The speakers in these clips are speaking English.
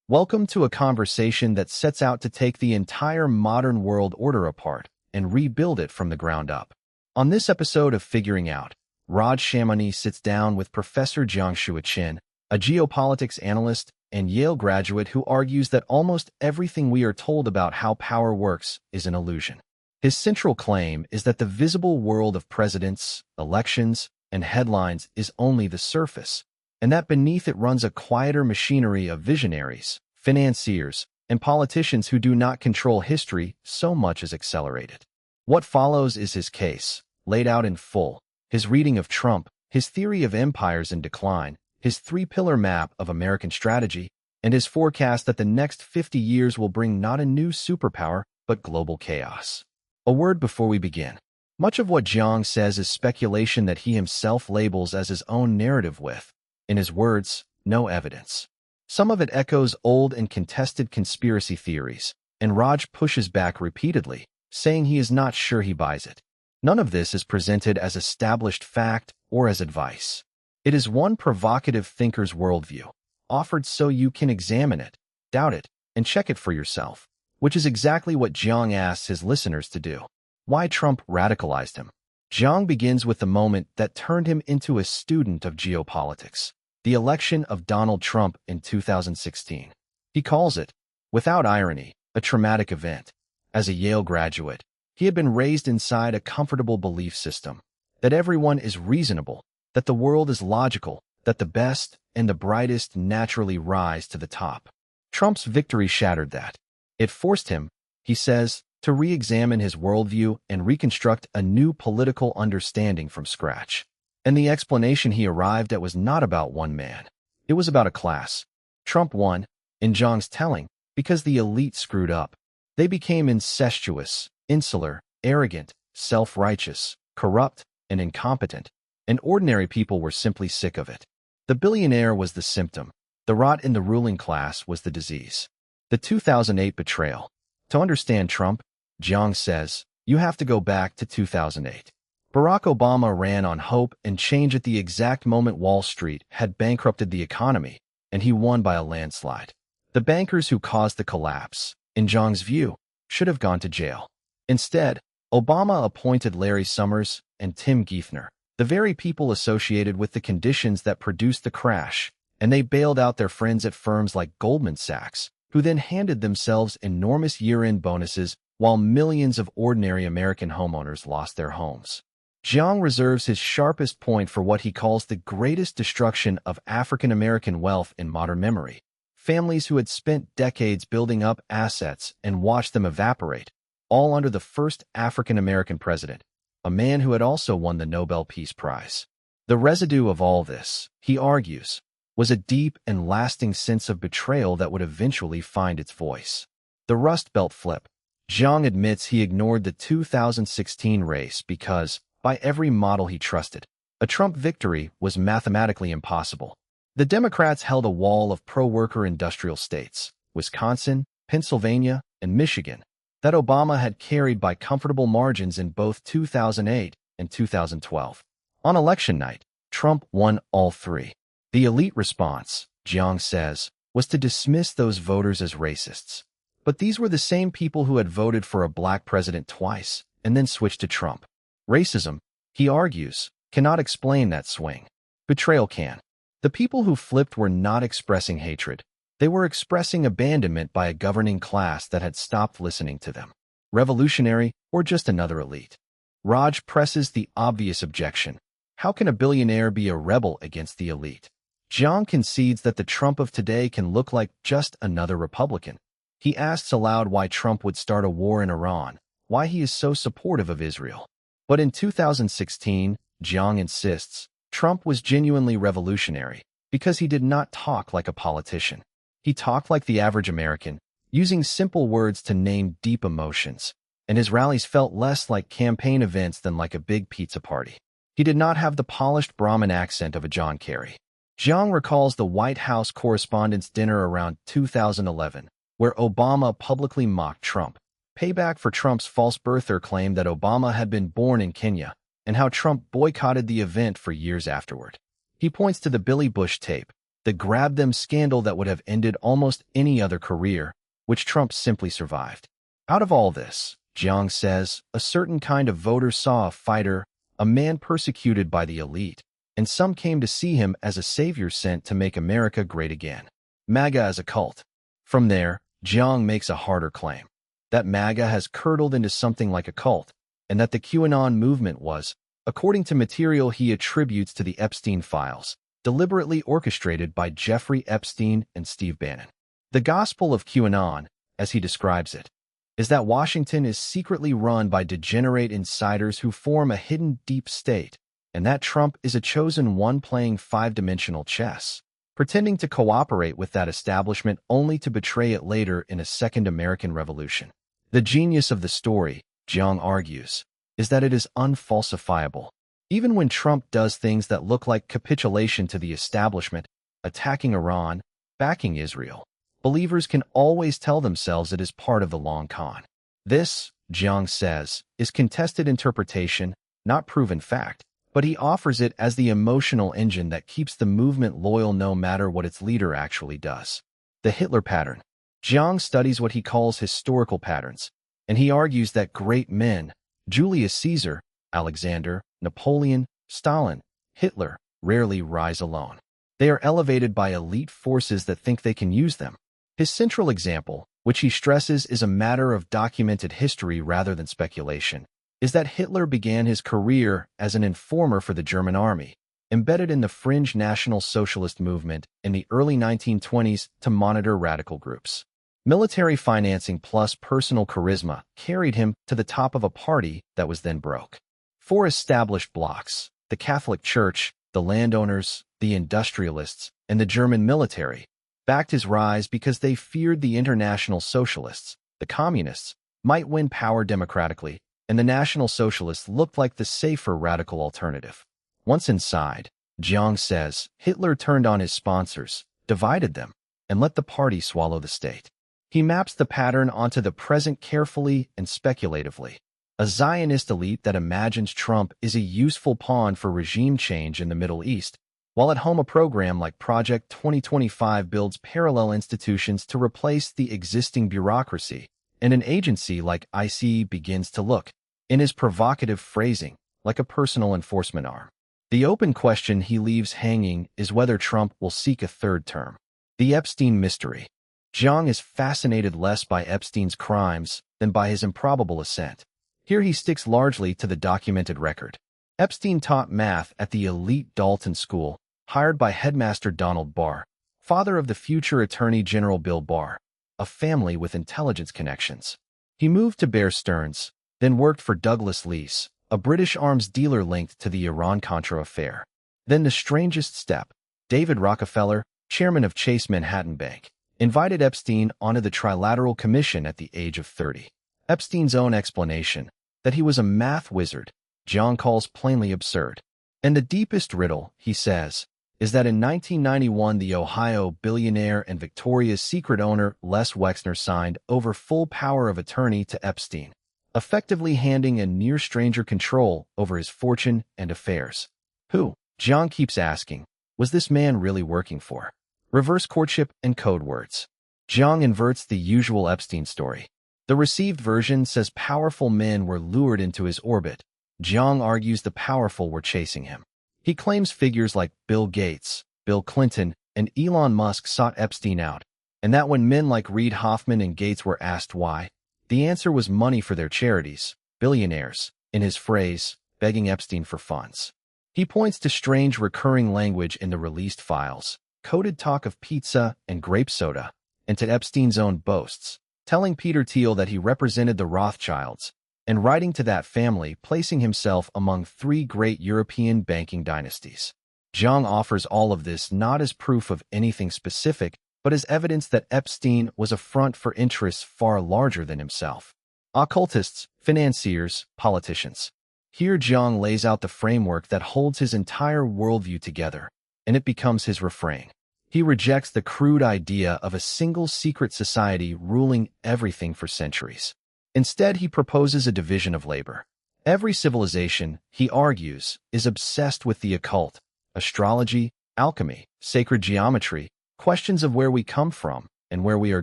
Welcome to a conversation that sets out to take the entire modern world order apart and rebuild it from the ground up. On this episode of Figuring Out, Shamani sits down with Professor Jiang Xueqin, a geopolitics analyst and Yale graduate who argues that almost everything we are told about how power works is an illusion. His central claim is that the visible world of presidents, elections, and headlines is only the surface, and that beneath it runs a quieter machinery of visionaries, financiers, and politicians who do not control history so much as accelerate it. What follows is his case, laid out in full, his reading of Trump, his theory of empires in decline, his three-pillar map of American strategy, and his forecast that the next 50 years will bring not a new superpower, but global chaos. A word before we begin. Much of what Jiang says is speculation that he himself labels as his own narrative with, in his words, no evidence. Some of it echoes old and contested conspiracy theories, and Raj pushes back repeatedly, saying he is not sure he buys it. None of this is presented as established fact or as advice. It is one provocative thinker's worldview, offered so you can examine it, doubt it, and check it for yourself, which is exactly what Jiang asks his listeners to do. Why Trump radicalized him. Jiang begins with the moment that turned him into a student of geopolitics, the election of Donald Trump in 2016. He calls it, without irony, a traumatic event. As a Yale graduate, he had been raised inside a comfortable belief system, that everyone is reasonable, that the world is logical, that the best and the brightest naturally rise to the top. Trump's victory shattered that. It forced him, he says, to re-examine his worldview and reconstruct a new political understanding from scratch. And the explanation he arrived at was not about one man. It was about a class. Trump won, in Jiang's telling, because the elite screwed up. They became incestuous, insular, arrogant, self-righteous, corrupt, and incompetent, and ordinary people were simply sick of it. The billionaire was the symptom. The rot in the ruling class was the disease. The 2008 betrayal. To understand Trump, Jiang says, you have to go back to 2008. Barack Obama ran on hope and change at the exact moment Wall Street had bankrupted the economy, and he won by a landslide. The bankers who caused the collapse, in Jiang's view, should have gone to jail. Instead, Obama appointed Larry Summers and Tim Geithner, the very people associated with the conditions that produced the crash, and they bailed out their friends at firms like Goldman Sachs, who then handed themselves enormous year-end bonuses while millions of ordinary American homeowners lost their homes. Jiang reserves his sharpest point for what he calls the greatest destruction of African American wealth in modern memory. Families who had spent decades building up assets and watched them evaporate, all under the first African American president, a man who had also won the Nobel Peace Prize. The residue of all this, he argues, was a deep and lasting sense of betrayal that would eventually find its voice. The Rust Belt flip. Jiang admits he ignored the 2016 race because, by every model he trusted, a Trump victory was mathematically impossible. The Democrats held a wall of pro-worker industrial states, Wisconsin, Pennsylvania, and Michigan, that Obama had carried by comfortable margins in both 2008 and 2012. On election night, Trump won all three. The elite response, Jiang says, was to dismiss those voters as racists. But these were the same people who had voted for a black president twice and then switched to Trump. Racism, he argues, cannot explain that swing. Betrayal can. The people who flipped were not expressing hatred. They were expressing abandonment by a governing class that had stopped listening to them. Revolutionary or just another elite? Raj presses the obvious objection. How can a billionaire be a rebel against the elite? Jiang concedes that the Trump of today can look like just another Republican. He asks aloud why Trump would start a war in Iran, why he is so supportive of Israel. But in 2016, Jiang insists, Trump was genuinely revolutionary because he did not talk like a politician. He talked like the average American, using simple words to name deep emotions, and his rallies felt less like campaign events than like a big pizza party. He did not have the polished Brahmin accent of a John Kerry. Jiang recalls the White House Correspondents' Dinner around 2011, where Obama publicly mocked Trump, payback for Trump's false birther claim that Obama had been born in Kenya, and how Trump boycotted the event for years afterward. He points to the Billy Bush tape, the grab them scandal that would have ended almost any other career, which Trump simply survived. Out of all this, Jiang says, a certain kind of voter saw a fighter, a man persecuted by the elite, and some came to see him as a savior sent to make America great again. MAGA as a cult. From there, Jiang makes a harder claim, that MAGA has curdled into something like a cult, and that the QAnon movement was, according to material he attributes to the Epstein files, deliberately orchestrated by Jeffrey Epstein and Steve Bannon. The gospel of QAnon, as he describes it, is that Washington is secretly run by degenerate insiders who form a hidden deep state, and that Trump is a chosen one playing five-dimensional chess, pretending to cooperate with that establishment only to betray it later in a second American Revolution. The genius of the story, Jiang argues, is that it is unfalsifiable. Even when Trump does things that look like capitulation to the establishment, attacking Iran, backing Israel, believers can always tell themselves it is part of the long con. This, Jiang says, is contested interpretation, not proven fact, but he offers it as the emotional engine that keeps the movement loyal no matter what its leader actually does. The Hitler pattern. Jiang studies what he calls historical patterns, and he argues that great men, Julius Caesar, Alexander, Napoleon, Stalin, Hitler, rarely rise alone. They are elevated by elite forces that think they can use them. His central example, which he stresses is a matter of documented history rather than speculation, is that Hitler began his career as an informer for the German army, embedded in the fringe National Socialist movement in the early 1920s to monitor radical groups. Military financing plus personal charisma carried him to the top of a party that was then broke. Four established blocs, the Catholic Church, the landowners, the industrialists, and the German military, backed his rise because they feared the international socialists, the communists, might win power democratically, and the National Socialists looked like the safer radical alternative. Once inside, Jiang says, Hitler turned on his sponsors, divided them, and let the party swallow the state. He maps the pattern onto the present carefully and speculatively. A Zionist elite that imagines Trump is a useful pawn for regime change in the Middle East, while at home a program like Project 2025 builds parallel institutions to replace the existing bureaucracy, and an agency like IC begins to look, in his provocative phrasing, like a personal enforcement arm. The open question he leaves hanging is whether Trump will seek a third term. The Epstein mystery. Jiang is fascinated less by Epstein's crimes than by his improbable ascent. Here he sticks largely to the documented record. Epstein taught math at the elite Dalton School, hired by headmaster Donald Barr, father of the future Attorney General Bill Barr, a family with intelligence connections. He moved to Bear Stearns, then worked for Douglas Lease, a British arms dealer linked to the Iran-Contra affair. Then the strangest step, David Rockefeller, chairman of Chase Manhattan Bank, invited Epstein onto the Trilateral Commission at the age of 30. Epstein's own explanation, that he was a math wizard, Jiang calls plainly absurd. And the deepest riddle, he says, is that in 1991 the Ohio billionaire and Victoria's Secret owner Les Wexner signed over full power of attorney to Epstein, effectively handing a near stranger control over his fortune and affairs. Who, Jiang keeps asking, was this man really working for? Reverse courtship and code words. Jiang inverts the usual Epstein story. The received version says powerful men were lured into his orbit. Jiang argues the powerful were chasing him. He claims figures like Bill Gates, Bill Clinton, and Elon Musk sought Epstein out, and that when men like Reid Hoffman and Gates were asked why, the answer was money for their charities, billionaires, in his phrase, begging Epstein for funds. He points to strange recurring language in the released files, coded talk of pizza and grape soda, and to Epstein's own boasts, telling Peter Thiel that he represented the Rothschilds, and writing to that family, placing himself among three great European banking dynasties. Jiang offers all of this not as proof of anything specific, but as evidence that Epstein was a front for interests far larger than himself. Occultists, financiers, politicians. Here Jiang lays out the framework that holds his entire worldview together, and it becomes his refrain. He rejects the crude idea of a single secret society ruling everything for centuries. Instead, he proposes a division of labor. Every civilization, he argues, is obsessed with the occult, astrology, alchemy, sacred geometry, questions of where we come from and where we are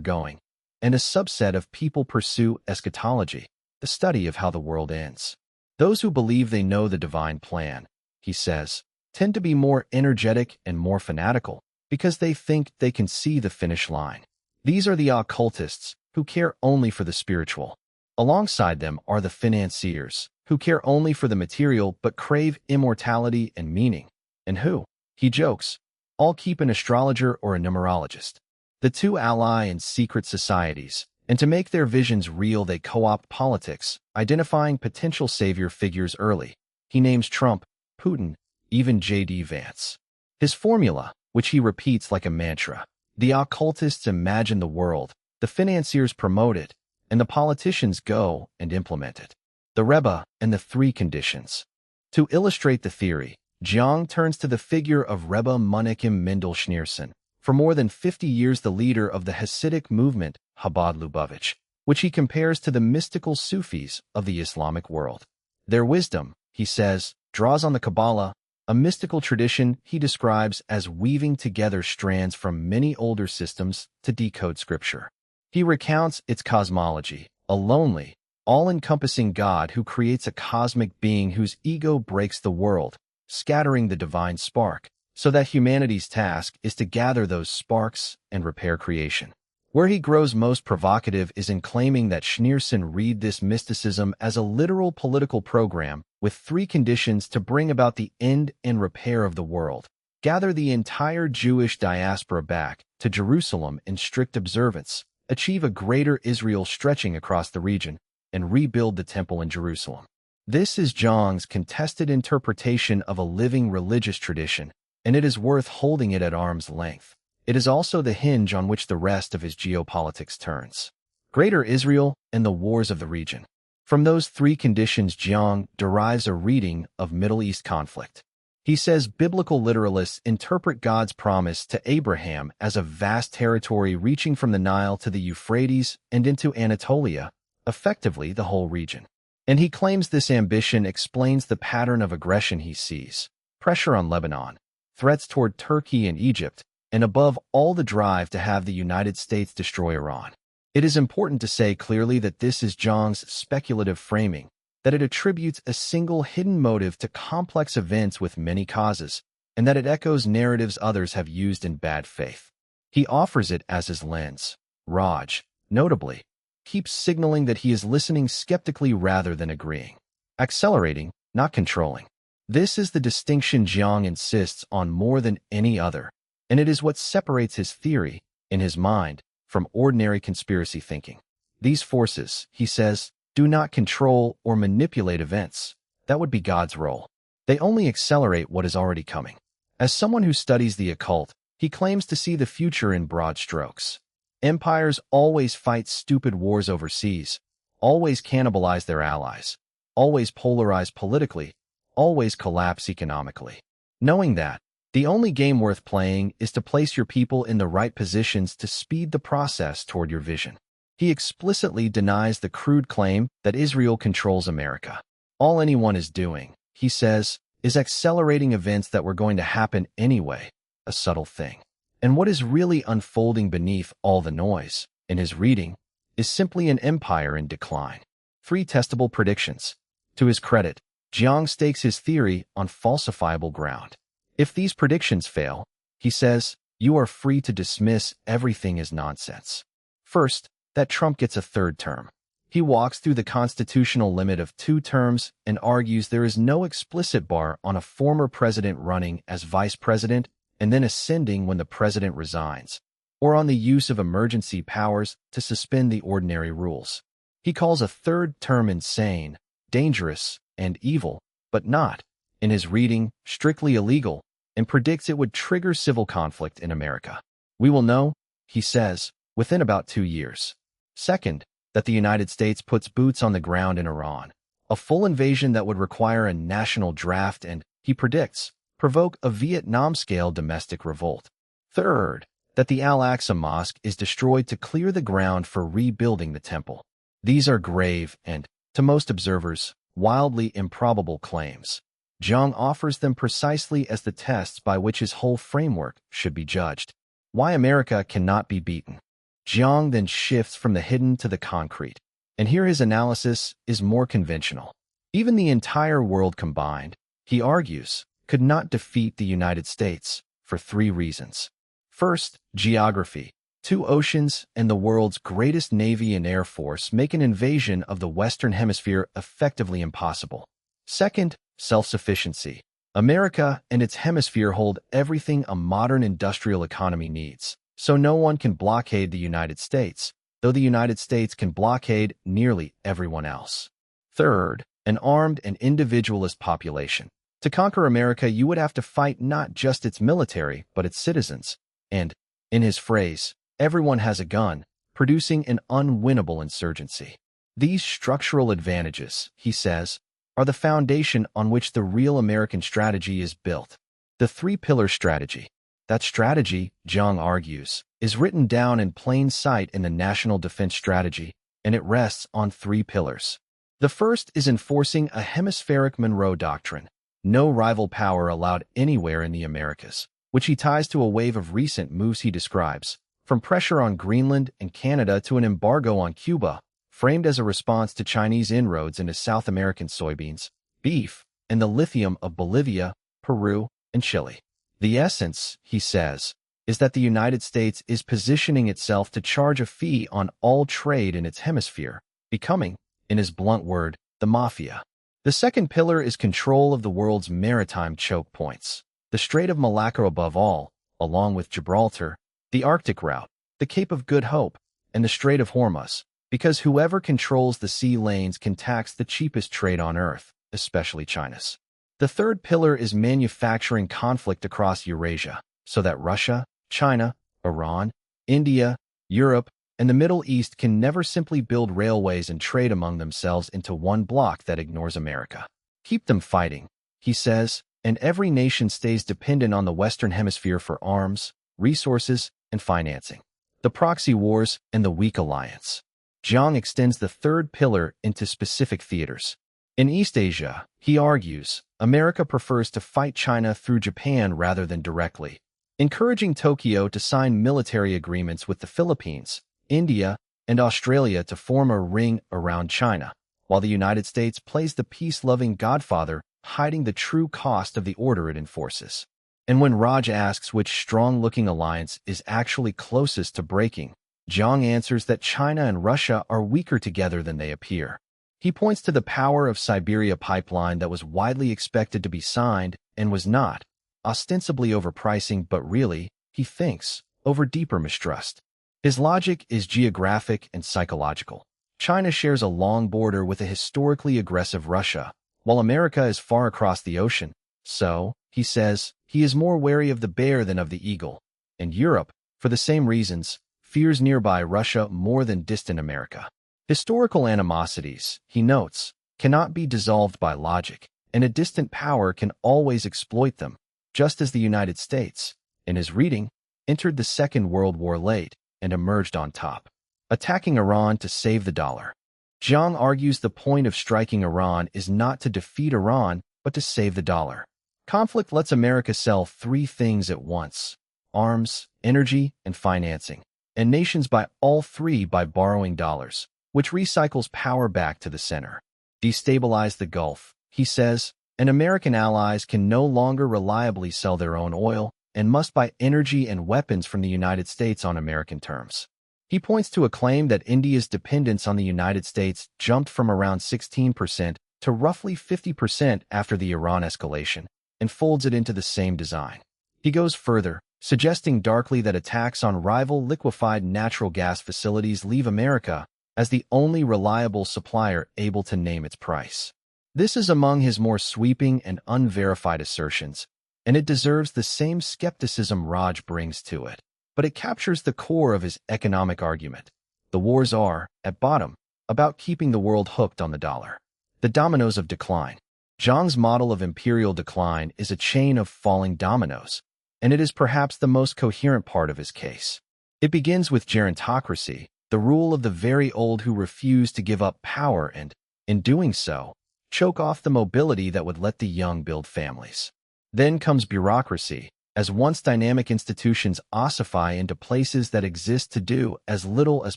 going, and a subset of people pursue eschatology, the study of how the world ends. Those who believe they know the divine plan, he says, tend to be more energetic and more fanatical because they think they can see the finish line. These are the occultists, who care only for the spiritual. Alongside them are the financiers, who care only for the material but crave immortality and meaning, and who, he jokes, all keep an astrologer or a numerologist. The two ally in secret societies, and to make their visions real they co-opt politics, identifying potential savior figures early. He names Trump, Putin, even J.D. Vance. His formula, which he repeats like a mantra: the occultists imagine the world, the financiers promote it, and the politicians go and implement it. The Rebbe and the three conditions. To illustrate the theory, Jiang turns to the figure of Rebbe Menachem Mendel Schneerson, for more than 50 years the leader of the Hasidic movement, Chabad Lubavitch, which he compares to the mystical Sufis of the Islamic world. Their wisdom, he says, draws on the Kabbalah, a mystical tradition he describes as weaving together strands from many older systems to decode scripture. He recounts its cosmology, a lonely, all-encompassing God who creates a cosmic being whose ego breaks the world, scattering the divine spark, so that humanity's task is to gather those sparks and repair creation. Where he grows most provocative is in claiming that Schneerson read this mysticism as a literal political program with three conditions to bring about the end and repair of the world: gather the entire Jewish diaspora back to Jerusalem in strict observance, achieve a greater Israel stretching across the region, and rebuild the temple in Jerusalem. This is Jiang's contested interpretation of a living religious tradition, and it is worth holding it at arm's length. It is also the hinge on which the rest of his geopolitics turns. Greater Israel and the wars of the region. From those three conditions, Jiang derives a reading of Middle East conflict. He says biblical literalists interpret God's promise to Abraham as a vast territory reaching from the Nile to the Euphrates and into Anatolia, effectively the whole region. And he claims this ambition explains the pattern of aggression he sees: pressure on Lebanon, threats toward Turkey and Egypt, and above all the drive to have the United States destroy Iran. It is important to say clearly that this is Jiang's speculative framing, that it attributes a single hidden motive to complex events with many causes, and that it echoes narratives others have used in bad faith. He offers it as his lens. Raj, notably, keeps signaling that he is listening skeptically rather than agreeing. Accelerating, not controlling. This is the distinction Jiang insists on more than any other, and it is what separates his theory, in his mind, from ordinary conspiracy thinking. These forces, he says, do not control or manipulate events. That would be God's role. They only accelerate what is already coming. As someone who studies the occult, he claims to see the future in broad strokes. Empires always fight stupid wars overseas, always cannibalize their allies, always polarize politically, always collapse economically. Knowing that, the only game worth playing is to place your people in the right positions to speed the process toward your vision. He explicitly denies the crude claim that Israel controls America. All anyone is doing, he says, is accelerating events that were going to happen anyway, a subtle thing. And what is really unfolding beneath all the noise, in his reading, is simply an empire in decline. 3 testable predictions. To his credit, Jiang stakes his theory on falsifiable ground. If these predictions fail, he says, you are free to dismiss everything as nonsense. First, that Trump gets a 3rd term. He walks through the constitutional limit of 2 terms and argues there is no explicit bar on a former president running as vice president and then ascending when the president resigns, or on the use of emergency powers to suspend the ordinary rules. He calls a 3rd term insane, dangerous, and evil, but not, in his reading, strictly illegal, and predicts it would trigger civil conflict in America. We will know, he says, within about 2 years. Second, that the United States puts boots on the ground in Iran, a full invasion that would require a national draft and, he predicts, provoke a Vietnam-scale domestic revolt. Third, that the Al-Aqsa Mosque is destroyed to clear the ground for rebuilding the temple. These are grave and, to most observers, wildly improbable claims. Jiang offers them precisely as the tests by which his whole framework should be judged. Why America cannot be beaten. Jiang then shifts from the hidden to the concrete, and here his analysis is more conventional. Even the entire world combined, he argues, could not defeat the United States for 3 reasons. First, geography. 2 oceans and the world's greatest navy and air force make an invasion of the Western Hemisphere effectively impossible. Second, self-sufficiency. America and its hemisphere hold everything a modern industrial economy needs, so no one can blockade the United States, though the United States can blockade nearly everyone else. Third, an armed and individualist population. To conquer America, you would have to fight not just its military, but its citizens. And, in his phrase, everyone has a gun, producing an unwinnable insurgency. These structural advantages, he says, are the foundation on which the real American strategy is built. The 3-pillar strategy. That strategy, Jiang argues, is written down in plain sight in the National Defense Strategy, and it rests on 3 pillars. The first is enforcing a hemispheric Monroe Doctrine, no rival power allowed anywhere in the Americas, which he ties to a wave of recent moves he describes, from pressure on Greenland and Canada to an embargo on Cuba, framed as a response to Chinese inroads into South American soybeans, beef, and the lithium of Bolivia, Peru, and Chile. The essence, he says, is that the United States is positioning itself to charge a fee on all trade in its hemisphere, becoming, in his blunt word, the mafia. The second pillar is control of the world's maritime choke points, the Strait of Malacca above all, along with Gibraltar, the Arctic route, the Cape of Good Hope, and the Strait of Hormuz, because whoever controls the sea lanes can tax the cheapest trade on Earth, especially China's. The third pillar is manufacturing conflict across Eurasia, so that Russia, China, Iran, India, Europe, and the Middle East can never simply build railways and trade among themselves into one bloc that ignores America. Keep them fighting, he says, and every nation stays dependent on the Western Hemisphere for arms, resources, and financing. The proxy wars and the weak alliance. Jiang extends the third pillar into specific theaters. In East Asia, he argues, America prefers to fight China through Japan rather than directly, encouraging Tokyo to sign military agreements with the Philippines, India, and Australia to form a ring around China, while the United States plays the peace-loving godfather, hiding the true cost of the order it enforces. And when Raj asks which strong-looking alliance is actually closest to breaking, Jiang answers that China and Russia are weaker together than they appear. He points to the power of Siberia pipeline that was widely expected to be signed and was not, ostensibly overpricing but really, he thinks, over deeper mistrust. His logic is geographic and psychological. China shares a long border with a historically aggressive Russia, while America is far across the ocean. So, he says, he is more wary of the bear than of the eagle. And Europe, for the same reasons, fears nearby Russia more than distant America. Historical animosities, he notes, cannot be dissolved by logic, and a distant power can always exploit them, just as the United States, in his reading, entered the Second World War late and emerged on top, attacking Iran to save the dollar. Jiang argues the point of striking Iran is not to defeat Iran, but to save the dollar. Conflict lets America sell 3 things at once: arms, energy, and financing, and nations buy all 3 by borrowing dollars, which recycles power back to the center. Destabilize the Gulf, he says, and American allies can no longer reliably sell their own oil and must buy energy and weapons from the United States on American terms. He points to a claim that India's dependence on the United States jumped from around 16% to roughly 50% after the Iran escalation, and folds it into the same design. He goes further, suggesting darkly that attacks on rival liquefied natural gas facilities leave America as the only reliable supplier able to name its price. This is among his more sweeping and unverified assertions, and it deserves the same skepticism Raj brings to it. But it captures the core of his economic argument. The wars are, at bottom, about keeping the world hooked on the dollar. The dominoes of decline. Jiang's model of imperial decline is a chain of falling dominoes, and it is perhaps the most coherent part of his case. It begins with gerontocracy, the rule of the very old who refuse to give up power and, in doing so, choke off the mobility that would let the young build families. Then comes bureaucracy, as once dynamic institutions ossify into places that exist to do as little as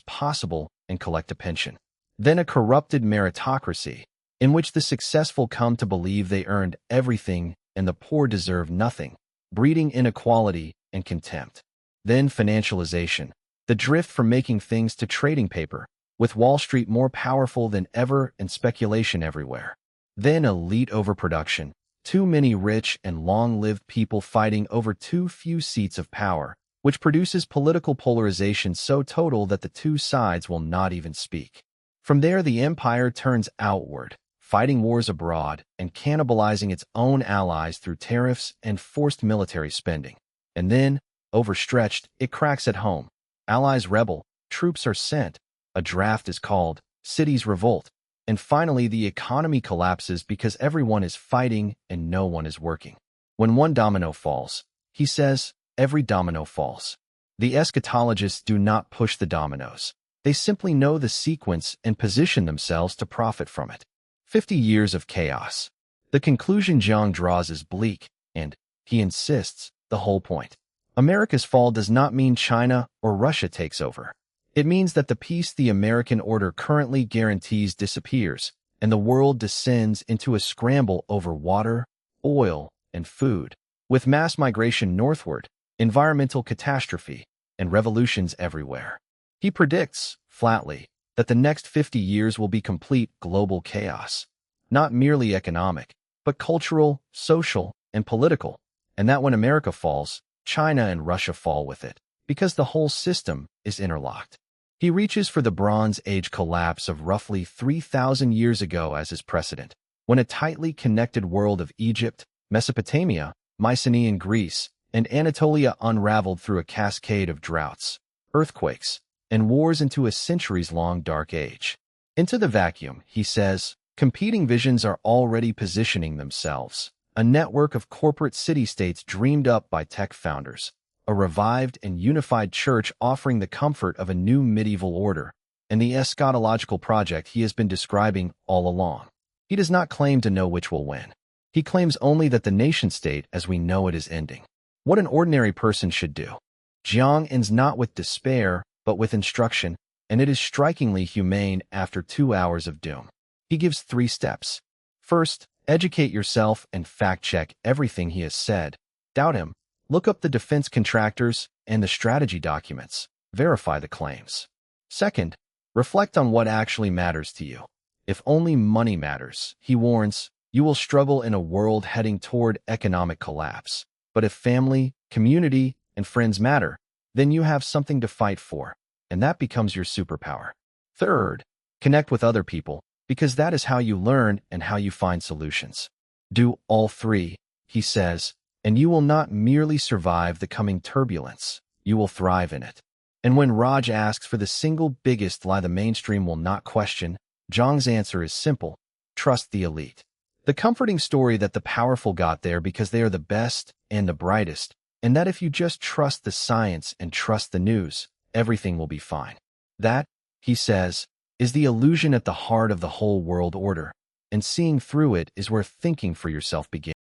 possible and collect a pension. Then a corrupted meritocracy, in which the successful come to believe they earned everything and the poor deserve nothing, breeding inequality and contempt. Then financialization, the drift from making things to trading paper, with Wall Street more powerful than ever and speculation everywhere. Then elite overproduction, too many rich and long-lived people fighting over too few seats of power, which produces political polarization so total that the two sides will not even speak. From there, the empire turns outward, fighting wars abroad and cannibalizing its own allies through tariffs and forced military spending. And then, overstretched, it cracks at home. Allies rebel, troops are sent, a draft is called, cities revolt, and finally the economy collapses because everyone is fighting and no one is working. When one domino falls, he says, every domino falls. The eschatologists do not push the dominoes. They simply know the sequence and position themselves to profit from it. 50 years of chaos. The conclusion Jiang draws is bleak, and, he insists, the whole point. America's fall does not mean China or Russia takes over. It means that the peace the American order currently guarantees disappears, and the world descends into a scramble over water, oil, and food, with mass migration northward, environmental catastrophe, and revolutions everywhere. He predicts, flatly, that the next 50 years will be complete global chaos, not merely economic, but cultural, social, and political, and that when America falls, China and Russia fall with it, because the whole system is interlocked. He reaches for the Bronze Age collapse of roughly 3,000 years ago as his precedent, when a tightly connected world of Egypt, Mesopotamia, Mycenaean Greece, and Anatolia unraveled through a cascade of droughts, earthquakes, and wars into a centuries-long dark age. Into the vacuum, he says, competing visions are already positioning themselves. A network of corporate city-states dreamed up by tech founders, a revived and unified church offering the comfort of a new medieval order, and the eschatological project he has been describing all along. He does not claim to know which will win. He claims only that the nation-state as we know it is ending. What an ordinary person should do. Jiang ends not with despair, but with instruction, and it is strikingly humane after 2 hours of doom. He gives 3 steps. First, educate yourself and fact-check everything he has said. Doubt him. Look up the defense contractors and the strategy documents. Verify the claims. Second, reflect on what actually matters to you. If only money matters, he warns, you will struggle in a world heading toward economic collapse. But if family, community, and friends matter, then you have something to fight for, and that becomes your superpower. Third, connect with other people, because that is how you learn and how you find solutions. Do all 3, he says, and you will not merely survive the coming turbulence, you will thrive in it. And when Raj asks for the single biggest lie the mainstream will not question, Jiang's answer is simple: trust the elite. The comforting story that the powerful got there because they are the best and the brightest, and that if you just trust the science and trust the news, everything will be fine. That, he says, is the illusion at the heart of the whole world order, and seeing through it is where thinking for yourself begins.